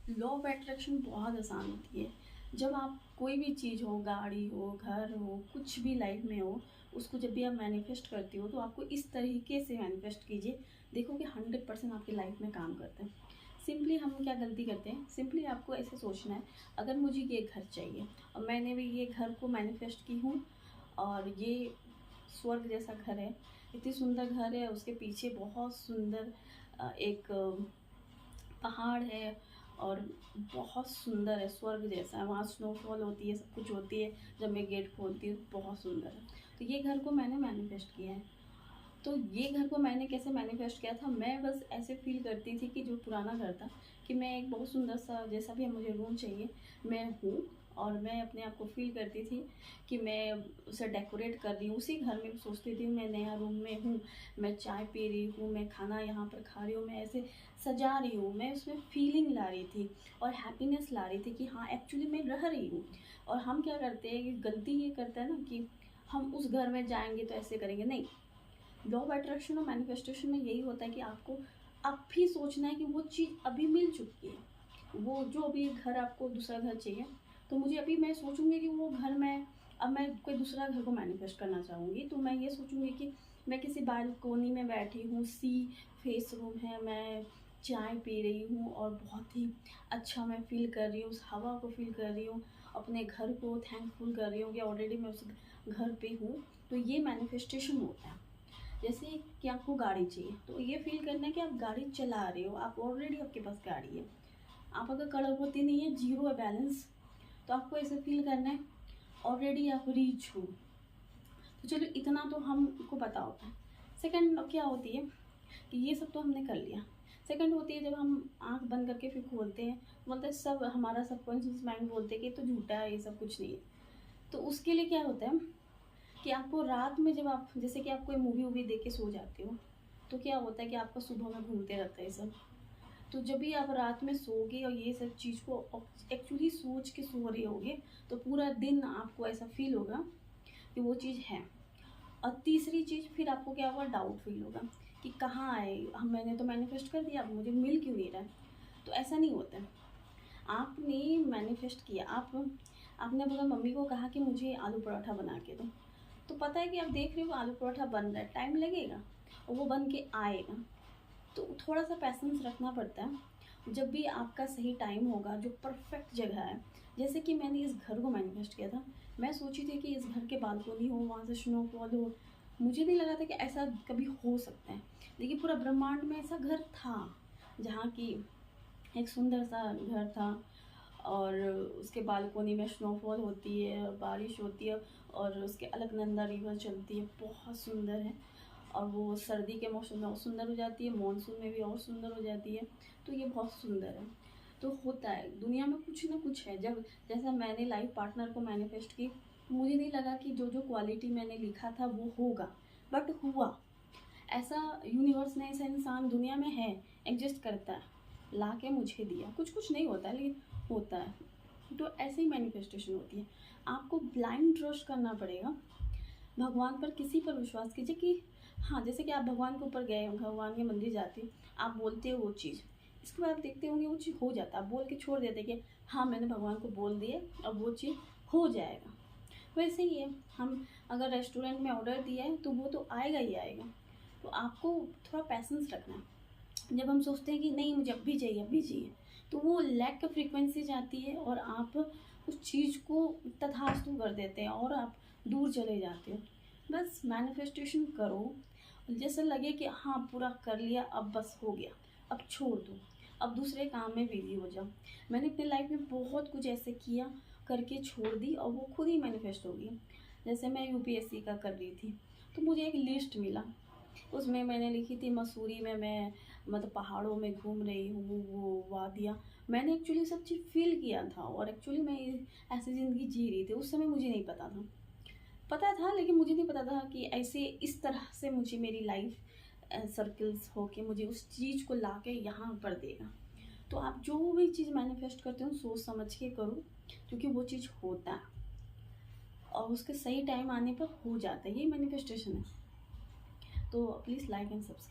Law of attraction बहुत आसान होती है। जब आप कोई भी चीज़ हो, गाड़ी हो, घर हो, कुछ भी लाइफ में हो, उसको जब भी आप मैनिफेस्ट करते हो तो आपको इस तरीके से मैनिफेस्ट कीजिए, देखो कि 100% आपकी लाइफ में काम करते हैं। सिंपली हम क्या गलती करते हैं, सिंपली आपको ऐसे सोचना है, अगर मुझे ये घर चाहिए और मैंने भी ये घर को मैनिफेस्ट की हूँ और ये स्वर्ग जैसा घर है, इतनी सुंदर घर है, उसके पीछे बहुत सुंदर एक पहाड़ है और बहुत सुंदर है, स्वर्ग जैसा है, वहाँ स्नोफॉल होती है, सब कुछ होती है, जब मैं गेट खोलती हूँ बहुत सुंदर है। तो ये घर को मैंने मैनिफेस्ट किया है। तो ये घर को मैंने कैसे मैनिफेस्ट किया था, मैं बस ऐसे फील करती थी कि जो पुराना घर था, कि मैं एक बहुत सुंदर सा, जैसा भी मुझे रूम चाहिए मैं हूँ, और मैं अपने आप को फील करती थी कि मैं उसे डेकोरेट कर रही हूँ उसी घर में। सोचती थी मैं नया रूम में हूँ, मैं चाय पी रही हूँ, मैं खाना यहाँ पर खा रही हूँ, मैं ऐसे सजा रही हूँ, मैं उसमें फीलिंग ला रही थी और हैप्पीनेस ला रही थी कि हाँ एक्चुअली मैं रह रही हूँ। और हम क्या करते हैं कि गलती ये करते हैं ना कि हम उस घर में जाएंगे तो ऐसे करेंगे, नहीं। लॉ ऑफ अट्रैक्शन और मैनिफेस्टेशन में यही होता है कि आपको अब भी सोचना है कि वो चीज़ अभी मिल चुकी है, वो जो अभी घर, आपको दूसरा घर चाहिए, तो मुझे अभी मैं सोचूंगी कि वो घर में, अब मैं कोई दूसरा घर को मैनिफेस्ट करना चाहूँगी तो मैं ये सोचूंगी कि मैं किसी बालकोनी में बैठी हूँ, सी फेस रूम है, मैं चाय पी रही हूँ और बहुत ही अच्छा मैं फील कर रही हूँ, उस हवा को फील कर रही हूँ, अपने घर को थैंकफुल कर रही हूँ कि ऑलरेडी मैं उस घर पे हूँ। तो ये मैनिफेस्टेशन होता है। जैसे कि आपको गाड़ी चाहिए तो ये फील करना है कि आप गाड़ी चला रहे हो, आप ऑलरेडी आपके पास गाड़ी है। आप अगर करोड़पति नहीं है, जीरो है बैलेंस, तो आपको ऐसे फील करना है ऑलरेडी आप रीच हो। तो चलो इतना तो हमको पता होता है। सेकंड क्या होती है कि ये सब तो हमने कर लिया। सेकंड होती है जब हम आंख बंद करके फिर खोलते हैं, बोलते हैं सब, हमारा सबकॉन्शियस माइंड बोलते हैं कि ये तो झूठा है, ये सब कुछ नहीं है। तो उसके लिए क्या होता है कि आपको रात में जब आप, जैसे कि आप कोई मूवी वूवी देख के सो जाते हो, तो क्या होता है कि आपका सुबह में घूमते रहता है ये सब। तो जब भी आप रात में सोगे और ये सब चीज़ को एक्चुअली सोच के सो रहे होगे, तो पूरा दिन आपको ऐसा फील होगा कि वो चीज़ है। और तीसरी चीज़ फिर आपको क्या होगा, डाउट फील होगा कि कहाँ आए हम, मैंने तो मैनिफेस्ट कर दिया, अब मुझे मिल क्यों नहीं रहा है। तो ऐसा नहीं होता है। आपने मैनिफेस्ट किया, आपने अपने मम्मी को कहा कि मुझे आलू पराठा बना के दो, तो पता है कि आप देख रहे हो आलू पराठा बन रहा है, टाइम लगेगा और वो बन के आएगा। तो थोड़ा सा पैसेंस रखना पड़ता है। जब भी आपका सही टाइम होगा, जो परफेक्ट जगह है, जैसे कि मैंने इस घर को मैनिफेस्ट किया था, मैं सोची थी कि इस घर के बालकोनी हो, वहाँ से स्नोफॉल हो। मुझे नहीं लगा था कि ऐसा कभी हो सकता है, लेकिन पूरा ब्रह्मांड में ऐसा घर था जहाँ की एक सुंदर सा घर था और उसके बालकोनी में स्नोफॉल होती है और बारिश होती है और उसके अलकनंदा रिवर चलती है, बहुत सुंदर है। और वो सर्दी के मौसम में और सुंदर हो जाती है, मानसून में भी और सुंदर हो जाती है। तो ये बहुत सुंदर है। तो होता है दुनिया में कुछ ना कुछ है। जब जैसा मैंने लाइफ पार्टनर को मैनिफेस्ट की, मुझे नहीं लगा कि जो जो क्वालिटी मैंने लिखा था वो होगा, बट हुआ। ऐसा यूनिवर्स ने, ऐसा इंसान दुनिया में है, एग्जिस्ट करता है, ला के मुझे दिया। कुछ कुछ नहीं होता है लेकिन होता है। तो ऐसे ही मैनिफेस्टेशन होती है। आपको ब्लाइंड ट्रस्ट करना पड़ेगा, भगवान पर, किसी पर विश्वास कीजिए कि हाँ, जैसे कि आप भगवान के ऊपर गए, भगवान के मंदिर जाते, आप बोलते हो वो चीज़, इसके बाद आप देखते होंगे वो चीज़ हो जाता है। आप बोल के छोड़ देते कि हाँ मैंने भगवान को बोल दिया और वो चीज़ हो जाएगा। वैसे ही है, हम अगर रेस्टोरेंट में ऑर्डर दिया है तो वो तो आएगा ही आएगा। तो आपको थोड़ा पैसेंस रखना है। जब हम सोचते हैं कि नहीं मुझे अभी चाहिए अभी चाहिए, तो वो लैक ऑफ फ्रीक्वेंसी जाती है और आप उस चीज़ को तथास्तु कर देते हैं और आप दूर चले जाते हो। बस मैनिफेस्टेशन करो, जैसे लगे कि हाँ पूरा कर लिया, अब बस हो गया, अब छोड़ दो, अब दूसरे काम में बिजी हो जाओ। मैंने अपनी लाइफ में बहुत कुछ ऐसे किया, करके छोड़ दी और वो खुद ही मैनिफेस्ट हो गई। जैसे मैं यूपीएससी का कर रही थी, तो मुझे एक लिस्ट मिला, उसमें मैंने लिखी थी मसूरी में मैं, मतलब पहाड़ों में घूम रही हूँ, वो वादियाँ। मैंने एक्चुअली सब चीज़ फील किया था और एक्चुअली मैं ऐसी ज़िंदगी जी रही थी। उस समय मुझे नहीं पता था, पता था लेकिन मुझे नहीं पता था कि ऐसे इस तरह से मुझे मेरी लाइफ सर्कल्स हो के मुझे उस चीज़ को ला के यहाँ पर देगा। तो आप जो भी चीज़ मैनिफेस्ट करते हो सोच समझ के करो, क्योंकि वो चीज़ होता है और उसके सही टाइम आने पर हो जाता है। ये मैनिफेस्टेशन है। तो प्लीज़ लाइक एंड सब्सक्राइब।